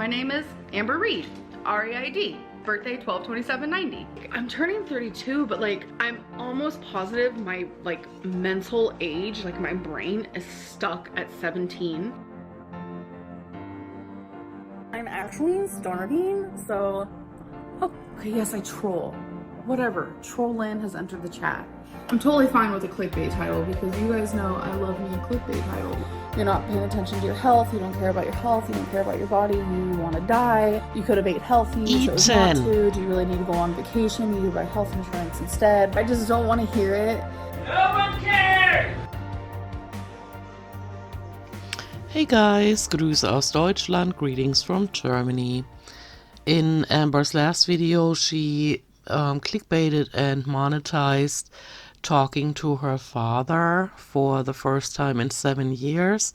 My name is Amber Reed, R-E-I-D, birthday 12/27/90. I'm turning 32, but like I'm almost positive my like mental age, like my brain is stuck at 17. I'm actually starving, so okay, yes, I troll. Whatever, Trollin has entered the chat. I'm totally fine with a clickbait title because you guys know I love me a clickbait title. You're not paying attention to your health, you don't care about your health, you don't care about your body, you want to die, you could have ate healthy, you chose not to, do you really need to go on vacation, you need to buy health insurance instead. I just don't want to hear it. No one cares! Hey guys, Grüße aus Deutschland, greetings from Germany. In Amber's last video, she clickbaited and monetized talking to her father for the first time in 7 years.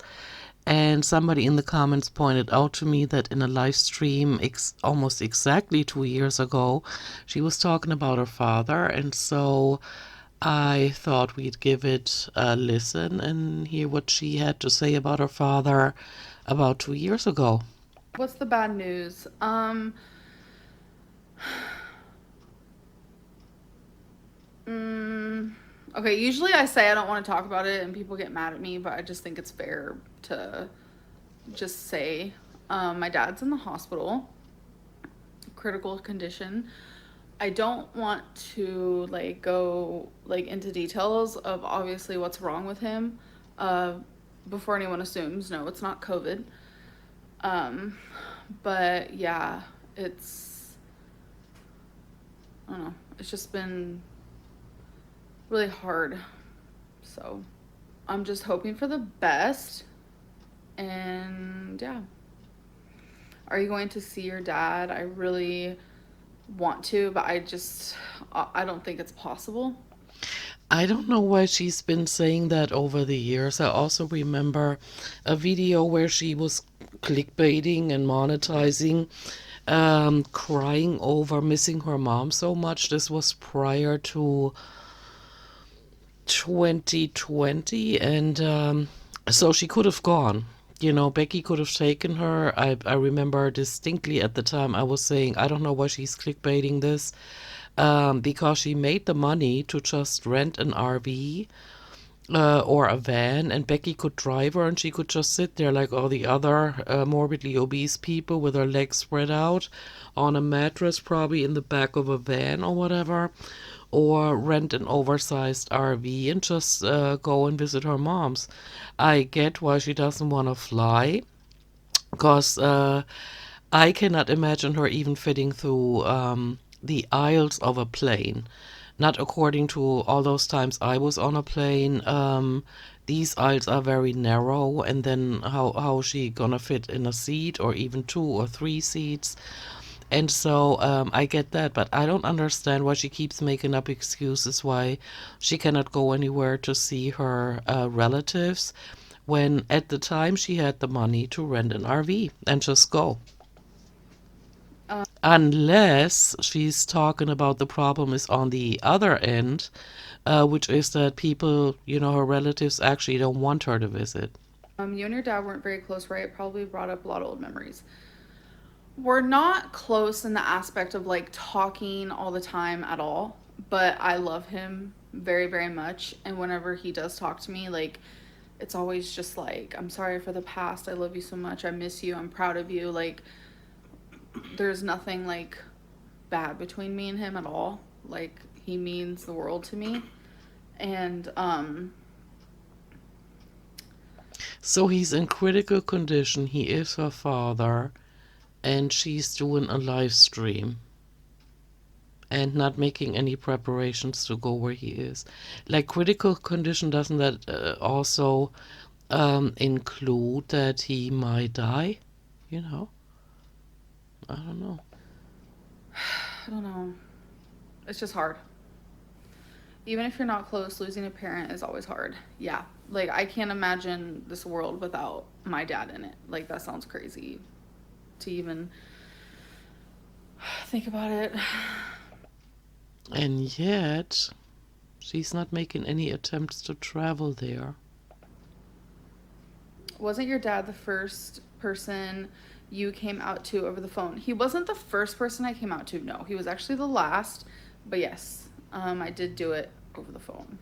And somebody in the comments pointed out to me that in a live stream almost exactly 2 years ago, she was talking about her father. And so I thought we'd give it a listen and hear what she had to say about her father about 2 years ago. What's the bad news? Okay, usually I say I don't want to talk about it and people get mad at me, but I just think it's fair to just say my dad's in the hospital, critical condition. I don't want to like go like into details of obviously what's wrong with him before anyone assumes. No, it's not COVID. But yeah, I don't know, it's just been really hard. So I'm just hoping for the best. And yeah. Are you going to see your dad? I really want to, but I don't think it's possible. I don't know why she's been saying that over the years. I also remember a video where she was clickbaiting and monetizing, crying over missing her mom so much. This was prior to 2020, and so she could have gone. You know, Becky could have taken her. I remember distinctly at the time I was saying, I don't know why she's clickbaiting this, because she made the money to just rent an RV or a van, and Becky could drive her, and she could just sit there like all the other morbidly obese people with her legs spread out on a mattress, probably in the back of a van or whatever, or rent an oversized RV and just go and visit her mom's. I get why she doesn't want to fly, because I cannot imagine her even fitting through the aisles of a plane. Not according to all those times I was on a plane. These aisles are very narrow, and then how she gonna fit in a seat or even 2 or 3 seats? And so I get that, but I don't understand why she keeps making up excuses why she cannot go anywhere to see her relatives, when at the time she had the money to rent an RV and just go. Unless she's talking about the problem is on the other end, which is that people, you know, her relatives actually don't want her to visit. You and your dad weren't very close, right? It probably brought up a lot of old memories. We're not close in the aspect of like talking all the time at all, but I love him very, very much. And whenever he does talk to me, like it's always just like, I'm sorry for the past. I love you so much. I miss you. I'm proud of you. Like there's nothing like bad between me and him at all. Like he means the world to me. And So he's in critical condition. He is her father, and she's doing a live stream and not making any preparations to go where he is. Like, critical condition, doesn't that also include that he might die? You know? I don't know. I don't know. It's just hard. Even if you're not close, losing a parent is always hard. Yeah. Like, I can't imagine this world without my dad in it. Like, that sounds crazy to even think about it. And yet, she's not making any attempts to travel there. Wasn't your dad the first person you came out to over the phone? He wasn't the first person I came out to. No, he was actually the last. But yes, I did do it over the phone.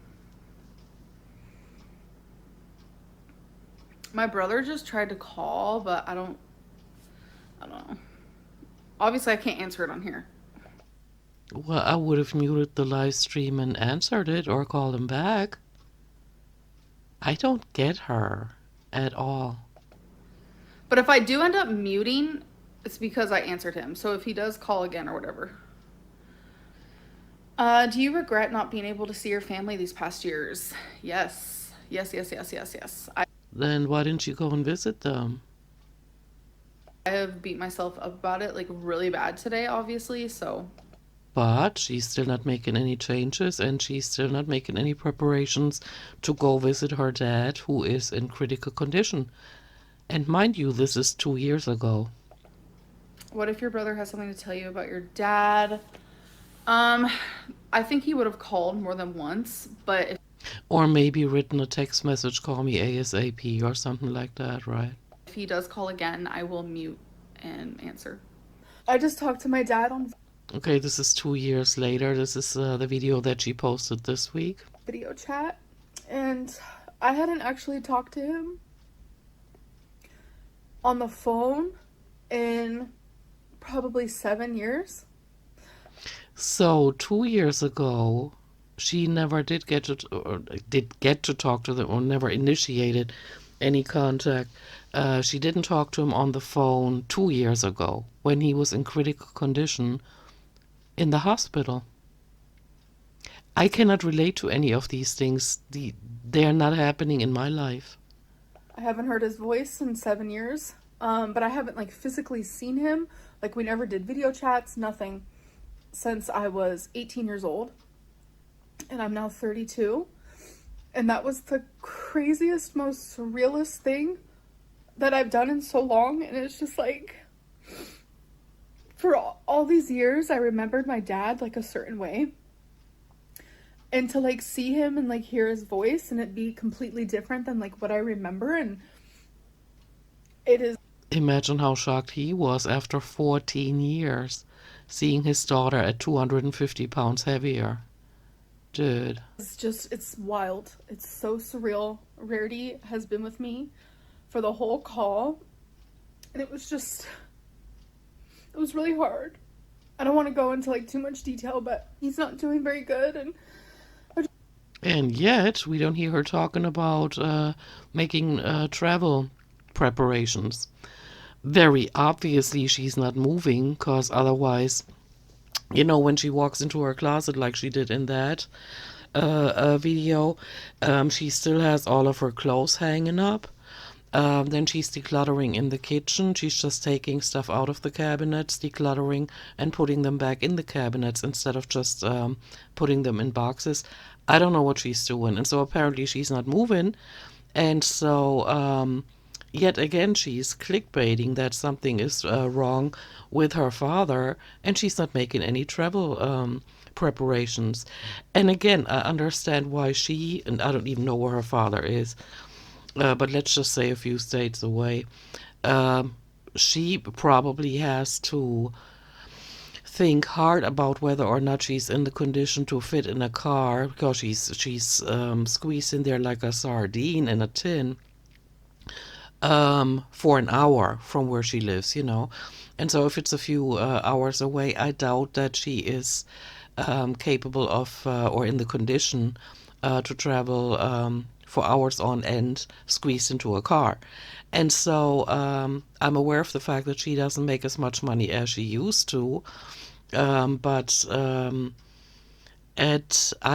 My brother just tried to call, but I don't know. Obviously, I can't answer it on here. Well, I would have muted the live stream and answered it or called him back. I don't get her at all. But if I do end up muting, it's because I answered him. So if he does call again or whatever. Do you regret not being able to see your family these past years? Yes. Yes. Then why didn't you go and visit them? I have beat myself up about it like really bad today, obviously, so. But she's still not making any changes, and she's still not making any preparations to go visit her dad, who is in critical condition. And mind you, this is 2 years ago. What if your brother has something to tell you about your dad? I think he would have called more than once, but Or maybe written a text message, call me ASAP or something like that, right? if he does call again, I will mute and answer. I just talked to my dad on Okay, this is 2 years later. This is the video that she posted this week. video chat, and I hadn't actually talked to him on the phone in probably 7 years. So 2 years ago, she never did get to talk to them, or never initiated any contact. She didn't talk to him on the phone 2 years ago when he was in critical condition in the hospital. I cannot relate to any of these things. They are not happening in my life. I haven't heard his voice in 7 years, but I haven't like physically seen him. Like we never did video chats, nothing, since I was 18 years old, and I'm now 32. And that was the craziest, most surrealist thing that I've done in so long. And it's just like, for all these years, I remembered my dad like a certain way. And to like see him and like hear his voice and it be completely different than like what I remember, and it is. Imagine how shocked he was after 14 years, seeing his daughter at 250 pounds heavier. Dude. It's wild. It's so surreal. Rarity has been with me for the whole call, and it was really hard. I don't want to go into like too much detail, but he's not doing very good, and yet we don't hear her talking about making travel preparations. Very obviously she's not moving, because otherwise, when she walks into her closet like she did in that video, she still has all of her clothes hanging up. Then she's decluttering in the kitchen. She's just taking stuff out of the cabinets, decluttering, and putting them back in the cabinets instead of just putting them in boxes. I don't know what she's doing. And so apparently she's not moving. And so yet again, she's clickbaiting that something is wrong with her father, and she's not making any travel preparations. And again, I understand why and I don't even know where her father is, but let's just say a few states away. She probably has to think hard about whether or not she's in the condition to fit in a car, because she's squeezed in there like a sardine in a tin for an hour from where she lives, And so if it's a few hours away, I doubt that she is capable of or in the condition to travel for hours on end, squeezed into a car. And so I'm aware of the fact that she doesn't make as much money as she used to. But I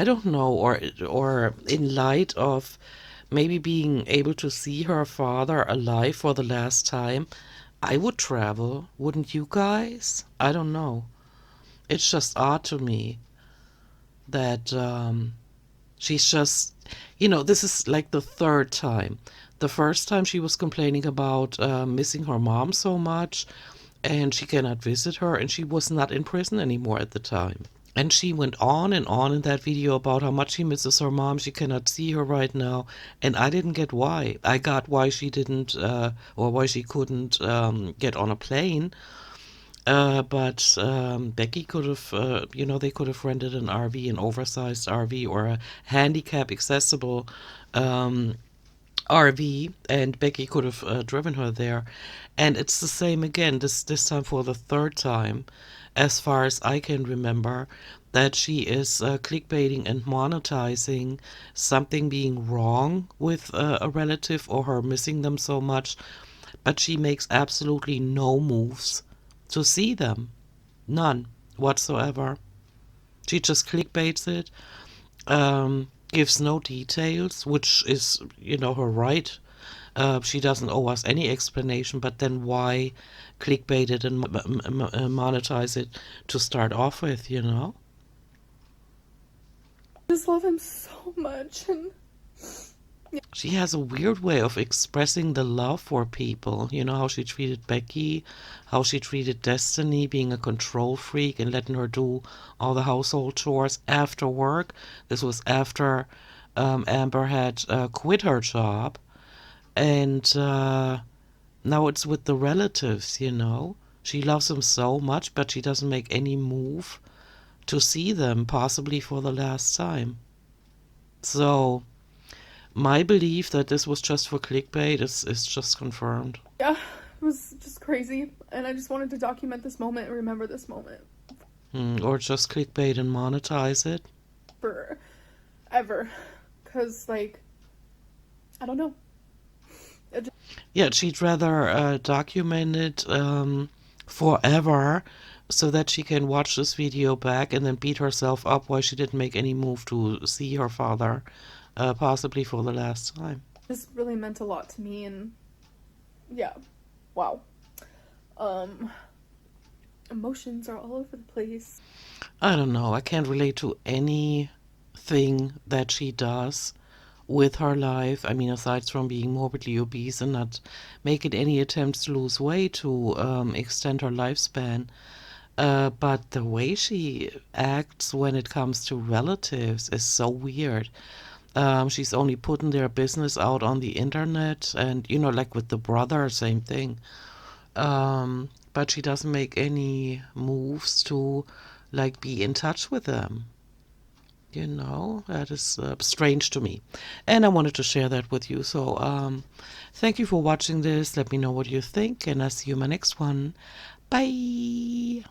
don't know, or in light of maybe being able to see her father alive for the last time, I would travel. Wouldn't you guys? I don't know. It's just odd to me that she's just, this is like the third time. The first time she was complaining about missing her mom so much, and she cannot visit her, and she was not in prison anymore at the time. And she went on and on in that video about how much she misses her mom. She cannot see her right now. And I didn't get why. I got why she didn't, or why she couldn't get on a plane. But Becky could have, they could have rented an RV, an oversized RV, or a handicap accessible RV, and Becky could have driven her there. And it's the same again, this time for the third time, as far as I can remember, that she is clickbaiting and monetizing something being wrong with a relative or her missing them so much, but she makes absolutely no moves to see them. None whatsoever. She just clickbaits it, gives no details, which is, her right. She doesn't owe us any explanation, but then why clickbait it and monetize it to start off with? I just love him so much. And She has a weird way of expressing the love for people. You know how she treated Becky, how she treated Destiny, being a control freak and letting her do all the household chores after work. This was after Amber had quit her job. And now it's with the relatives. She loves them so much, but she doesn't make any move to see them, possibly for the last time. So my belief that this was just for clickbait is just confirmed. yeah, it was just crazy. And I just wanted to document this moment and remember this moment Or just clickbait and monetize it. forever. Because, like, I don't know. Yeah, she'd rather document it forever so that she can watch this video back and then beat herself up why she didn't make any move to see her father, possibly for the last time. This really meant a lot to me. And yeah, wow. Emotions are all over the place. I don't know. I can't relate to anything that she does with her life. I mean, aside from being morbidly obese and not making any attempts to lose weight to extend her lifespan. But the way she acts when it comes to relatives is so weird. She's only putting their business out on the internet, and like with the brother, same thing. But she doesn't make any moves to like be in touch with them. That is strange to me. And I wanted to share that with you. So thank you for watching this. Let me know what you think, and I'll see you in my next one. Bye.